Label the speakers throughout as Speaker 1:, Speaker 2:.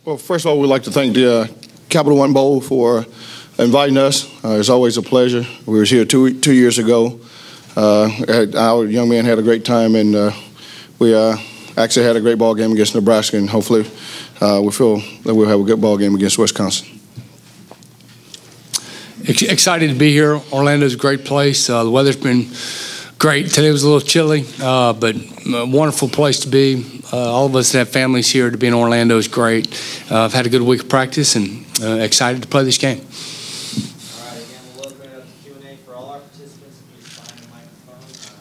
Speaker 1: Well, first of all, we'd like to thank the Capital One Bowl for inviting us. It's always a pleasure. We were here two years ago. Our young man had a great time, and we actually had a great ball game against Nebraska, and hopefully we feel that we'll have a good ball game against Wisconsin.
Speaker 2: Excited to be here. Orlando's a great place. The weather's been great. Today was a little chilly, but a wonderful place to be. All of us that have families here, to be in Orlando is great. I've had a good week of practice and excited to play this game.
Speaker 3: All right, again, we'll open it up to Q&A for all our participants. Please find the microphone.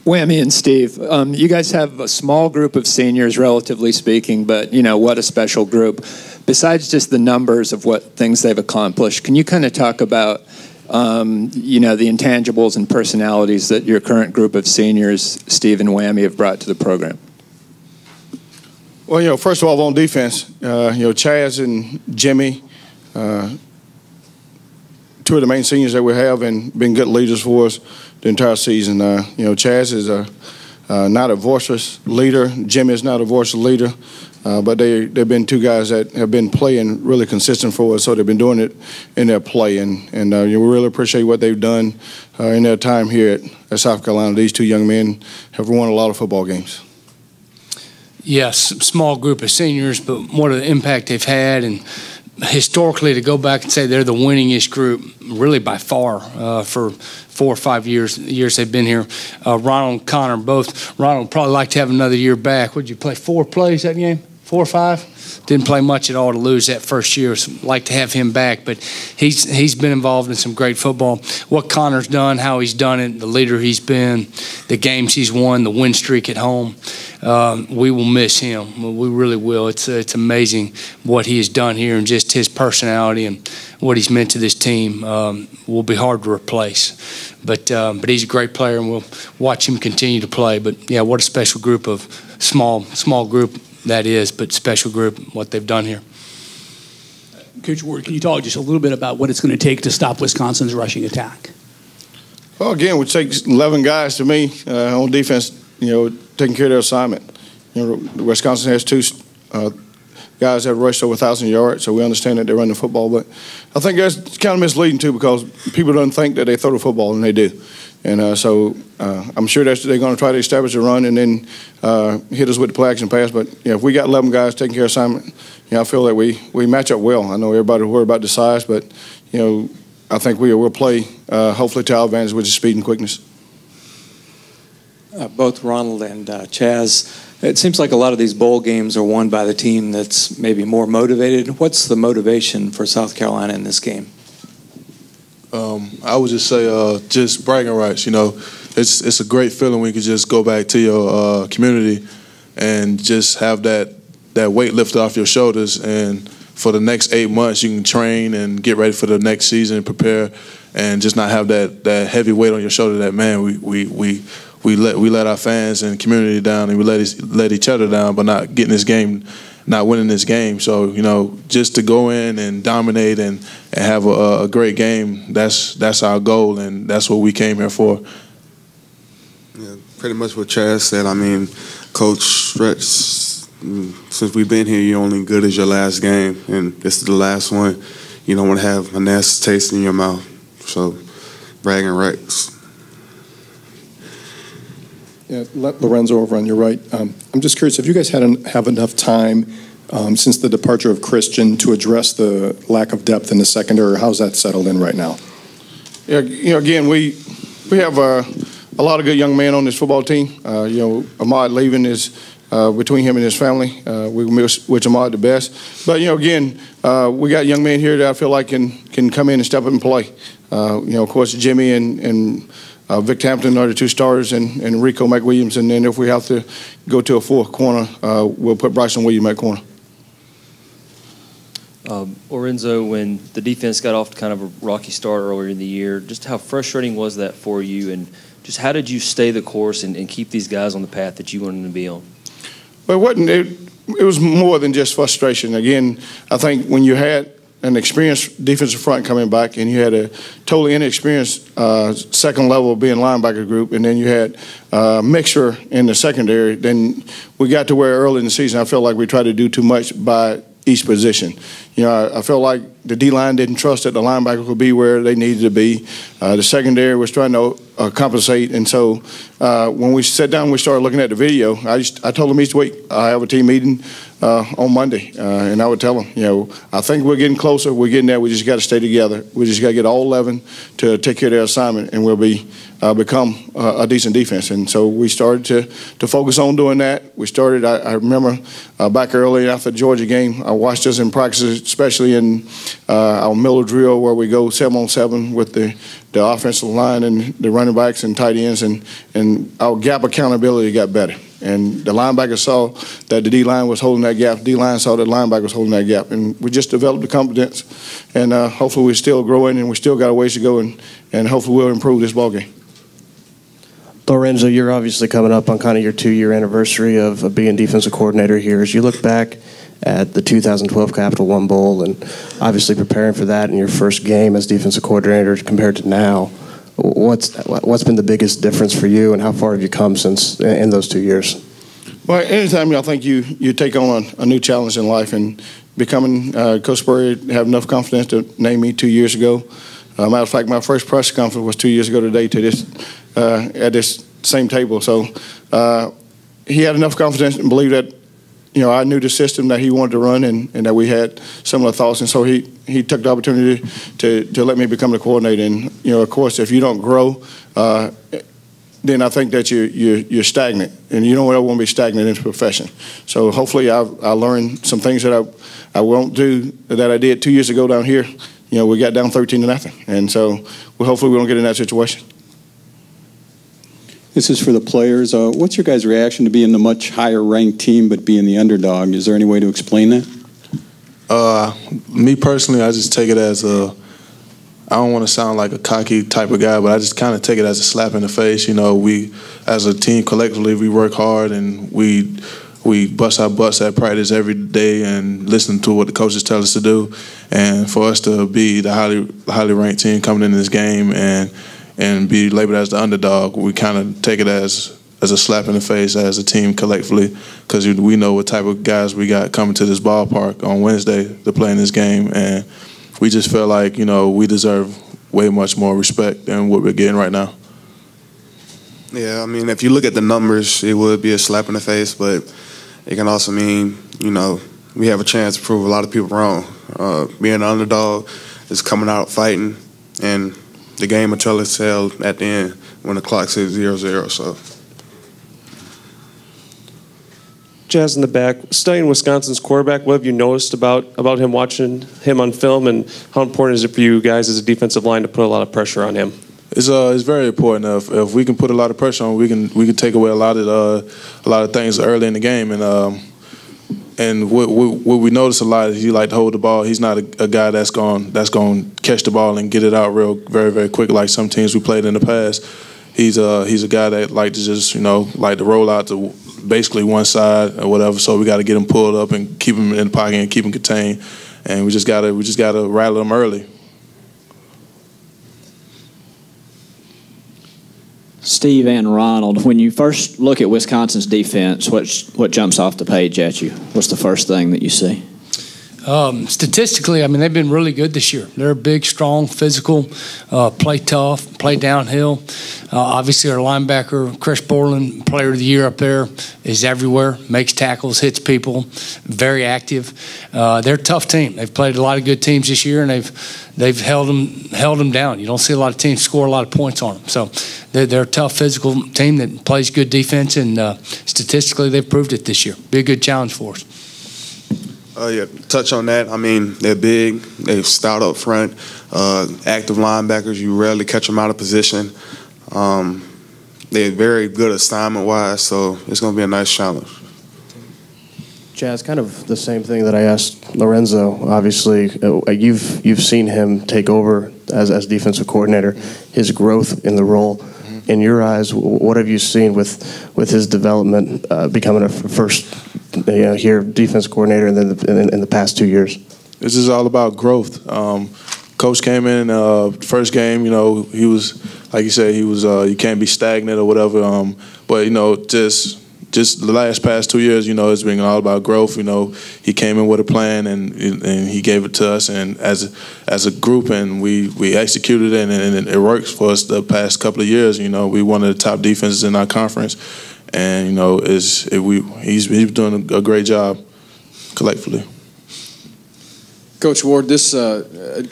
Speaker 4: Whammy and Steve, you guys have a small group of seniors, relatively speaking, but, you know, what a special group. Besides just the numbers of what things they've accomplished, can you kind of talk about, you know, the intangibles and personalities that your current group of seniors, Steve and Whammy, have brought to the program?
Speaker 1: Well, you know, first of all, on defense, you know, Chaz and Jimmy, two of the main seniors that we have, and been good leaders for us the entire season. You know, Chaz is not a vociferous leader. Jimmy is not a vociferous leader, but they've been two guys that have been playing really consistent for us, so they've been doing it in their play, and you know, we really appreciate what they've done in their time here at South Carolina. These two young men have won a lot of football games.
Speaker 2: Yes, small group of seniors, but what an impact they've had, and historically to go back and say they're the winningest group really by far for 4 or 5 years they've been here. Ronald and Connor both. Ronald would probably like to have another year back. Would you play 4 plays that game? 4 or 5? Didn't play much at all to lose that first year. So like to have him back, but he's been involved in some great football. What Connor's done, how he's done it, the leader he's been, the games he's won, the win streak at home. We will miss him. We really will. It's amazing what he has done here, and just his personality and what he's meant to this team will be hard to replace. But he's a great player, and we'll watch him continue to play. But yeah, what a special group of small group that is, but special group what they've done here.
Speaker 5: Coach Ward, can you talk just a little bit about what it's going to take to stop Wisconsin's rushing attack?
Speaker 1: Well, again, it takes 11 guys to me on defense, you know, taking care of their assignment. You know, Wisconsin has 2 guys that have rushed over 1,000 yards, so we understand that they run the football. But I think that's kind of misleading, too, because people don't think that they throw the football, and they do. And so I'm sure they're going to try to establish a run and then hit us with the play action pass. But you know, if we got 11 guys taking care of assignment, you know, I feel that we match up well. I know everybody will worry about the size, but you know, I think we'll play hopefully to our advantage, which is speed and quickness.
Speaker 6: Both Ronald and Chaz, it seems like a lot of these bowl games are won by the team that's maybe more motivated. What's the motivation for South Carolina in this game?
Speaker 7: I would just say just bragging rights. You know, it's a great feeling when you can just go back to your community and just have that weight lifted off your shoulders, and for the next 8 months you can train and get ready for the next season and prepare, and just not have that heavy weight on your shoulder that, man, we let our fans and community down, and we let each other down by not getting this game, not winning this game. So, you know, just to go in and dominate and have a great game, that's our goal, and that's what we came here for.
Speaker 8: Yeah, pretty much what Chaz said. I mean, Coach Stretch, since we've been here, you're only good as your last game, and this is the last one. You don't want to have a nasty taste in your mouth. So, bragging rights.
Speaker 9: Yeah, Lorenzo over on your right. I'm just curious if you guys have enough time since the departure of Christian to address the lack of depth in the secondary, or how's that settled in right now?
Speaker 1: Yeah, you know, again, we have a lot of good young men on this football team. You know, Ahmad leaving is between him and his family. We wish Ahmad the best. But, you know, again, we got young men here that I feel like can come in and step up and play. You know, of course, Jimmy and Vic Hampton are the 2 starters, and Rico McWilliams. And then if we have to go to a 4th corner, we'll put Bryson Williams at corner.
Speaker 10: Lorenzo, when the defense got off to kind of a rocky start earlier in the year, just how frustrating was that for you, and just how did you stay the course and keep these guys on the path that you wanted them to be on?
Speaker 1: Well, it wasn't. It was more than just frustration. Again, I think when you had an experienced defensive front coming back, and you had a totally inexperienced second level being linebacker group, and then you had a mixture in the secondary. Then we got to where early in the season I felt like we tried to do too much by each position. You know, I felt like the D-line didn't trust that the linebacker could be where they needed to be. The secondary was trying to compensate, and so when we sat down and we started looking at the video, I told them each week I have a team meeting on Monday, and I would tell them, you know, I think we're getting closer, we're getting there, we just got to stay together. We just got to get all 11 to take care of their assignment, and we'll become a decent defense. And so we started to focus on doing that. We started, I remember back early after the Georgia game, I watched us in practice, especially in our Miller drill where we go 7-on-7 with the offensive line and the running backs and tight ends, and our gap accountability got better. And the linebacker saw that the D-line was holding that gap. D-line saw that the linebacker was holding that gap. And we just developed the confidence. And hopefully we're still growing, and we still got a ways to go, and hopefully we'll improve this ballgame.
Speaker 11: Lorenzo, you're obviously coming up on kind of your 2-year anniversary of being defensive coordinator here. As you look back at the 2012 Capital One Bowl and obviously preparing for that in your first game as defensive coordinator compared to now, what's been the biggest difference for you, and how far have you come since in those 2 years?
Speaker 1: Well, anytime I think you take on a new challenge in life, and becoming Coach Spurrier have enough confidence to name me 2 years ago. Matter of fact, my first press conference was 2 years ago today to this at this same table. So he had enough confidence and believed that, you know, I knew the system that he wanted to run, and that we had similar thoughts. And so he took the opportunity to let me become the coordinator. And, you know, of course, if you don't grow, then I think that you're stagnant, and you don't ever want to be stagnant in this profession. So hopefully I learned some things that I won't do that I did 2 years ago down here. You know, we got down 13-0, and so hopefully we don't get in that situation.
Speaker 12: This is for the players. What's your guys' reaction to being the much higher-ranked team but being the underdog? Is there any way to explain that?
Speaker 7: Me personally, I just take it as I don't want to sound like a cocky type of guy, but I just kind of take it as a slap in the face. You know, we, as a team collectively, we work hard, and we bust our butts at practice every day and listen to what the coaches tell us to do. And for us to be the highly ranked team coming into this game and be labeled as the underdog, we kind of take it as a slap in the face as a team collectively, because we know what type of guys we got coming to this ballpark on Wednesday to play in this game, and we just feel like, you know, we deserve way much more respect than what we're getting right now.
Speaker 8: Yeah, I mean, if you look at the numbers, it would be a slap in the face, but it can also mean, you know, we have a chance to prove a lot of people wrong. Being an underdog is coming out fighting, and the game will tell itself at the end when the clock says 0-0. So,
Speaker 13: Chaz in the back, studying Wisconsin's quarterback, what have you noticed about him, watching him on film, and how important is it for you guys as a defensive line to put a lot of pressure on him?
Speaker 7: It's very important. If we can put a lot of pressure on, we can take away a lot of things early in the game. And what we notice a lot is he like to hold the ball. He's not a guy that's going to catch the ball and get it out very, very quick like some teams we played in the past. He's a guy that like to just, you know, like to roll out to basically one side or whatever. So we got to get him pulled up and keep him in the pocket and keep him contained. And we just gotta rattle him early.
Speaker 14: Steve and Ronald, when you first look at Wisconsin's defense, what jumps off the page at you? What's the first thing that you see?
Speaker 2: Statistically, I mean, they've been really good this year. They're big, strong, physical, play tough, play downhill. Obviously, our linebacker, Chris Borland, player of the year up there, is everywhere, makes tackles, hits people, very active. They're a tough team. They've played a lot of good teams this year, and they've held them down. You don't see a lot of teams score a lot of points on them. So they're a tough, physical team that plays good defense, and statistically, they've proved it this year. Be a good challenge for us.
Speaker 8: Yeah, touch on that. I mean, they're big. They're stout up front. Active linebackers, you rarely catch them out of position. They're very good assignment-wise, so it's going to be a nice challenge.
Speaker 11: Chaz, kind of the same thing that I asked Lorenzo. Obviously, you've seen him take over as defensive coordinator, his growth in the role. In your eyes, what have you seen with his development, becoming a first here defense coordinator in the past 2 years?
Speaker 7: it's just all about growth. Coach came in first game. You know, he was like you said, he was you can't be stagnant or whatever. But you know, just the last past 2 years, you know, it's been all about growth. You know, he came in with a plan and he gave it to us, and as a group, and we executed it, and it works for us the past couple of years. You know, we one of the top defenses in our conference, and you know, he's doing a great job collectively.
Speaker 15: Coach Ward, this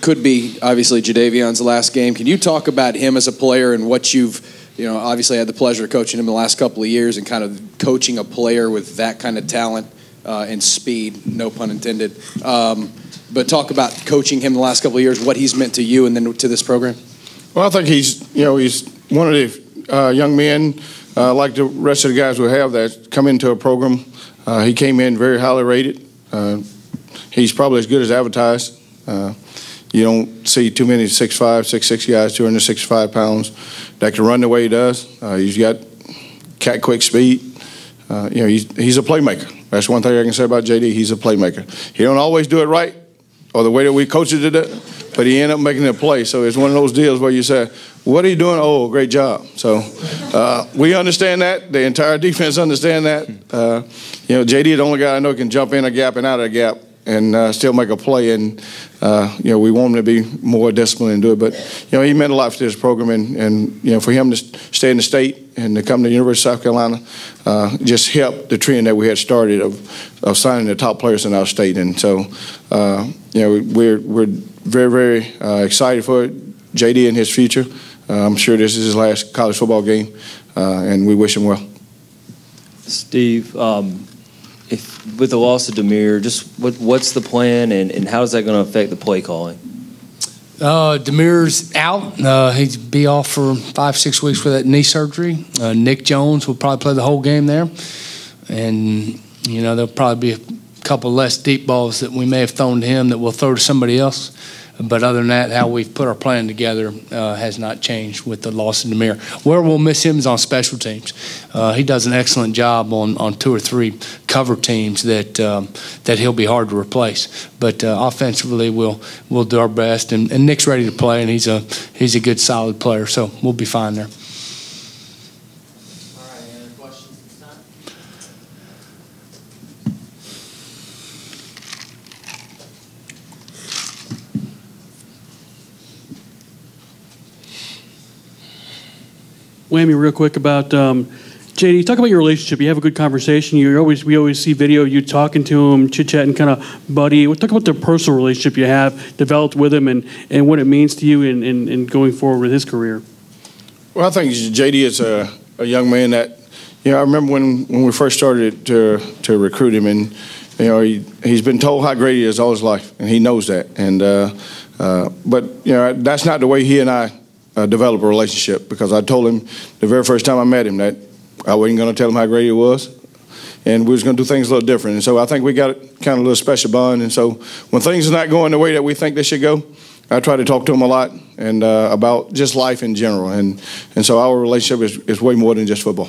Speaker 15: could be obviously Jadavion's last game. Can you talk about him as a player and what you've, you know, obviously had the pleasure of coaching him the last couple of years, and kind of coaching a player with that kind of talent and speed, no pun intended. But talk about coaching him the last couple of years, what he's meant to you and then to this program.
Speaker 1: Well, I think he's one of the young men like the rest of the guys we have that come into a program. He came in very highly rated. He's probably as good as advertised. You don't see too many 6'5", 6'6" guys, 265 pounds, that can run the way he does. He's got cat quick speed. You know, he's a playmaker. That's one thing I can say about JD. He's a playmaker. He don't always do it right, or the way that we coach it, but he ended up making a play. So it's one of those deals where you say, "What are you doing?" "Oh, great job." So we understand that. The entire defense understand that. You know, JD is the only guy I know can jump in a gap and out of a gap and still make a play. And, you know, we want him to be more disciplined and do it. But, you know, he meant a lot to this program. And you know, for him to stay in the state and to come to the University of South Carolina just helped the trend that we had started of signing the top players in our state. And so, you know, we're very, very excited for JD and his future. I'm sure this is his last college football game, and we wish him well.
Speaker 10: Steve, with the loss of Demir, just what's the plan, and how is that going to affect the play calling?
Speaker 2: Demir's out. He'd be off for 5-6 weeks for that knee surgery. Nick Jones will probably play the whole game there. And, you know, there'll probably be a couple less deep balls that we may have thrown to him that we'll throw to somebody else. But other than that, how we've put our plan together has not changed with the loss of Demir. Where we'll miss him is on special teams. He does an excellent job on 2 or 3 cover teams that he'll be hard to replace. But offensively, we'll do our best. And Nick's ready to play, and he's a good, solid player. So we'll be fine there.
Speaker 3: All right, any other questions at this time?
Speaker 5: Whammy, real quick about JD. Talk about your relationship. You have a good conversation. We always see video of you talking to him, chit-chatting, kind of buddy. Talk about the personal relationship you have developed with him and what it means to you in going forward with his career.
Speaker 1: Well, I think JD is a young man that, you know, I remember when we first started to recruit him, and, you know, he's been told how great he is all his life, and he knows that. And but, you know, that's not the way he and I develop a relationship, because I told him the very first time I met him that I wasn't going to tell him how great he was, and we was going to do things a little different. And so I think we got kind of a little special bond. And so when things are not going the way that we think they should go, I try to talk to him a lot and about just life in general. And so our relationship is way more than just football.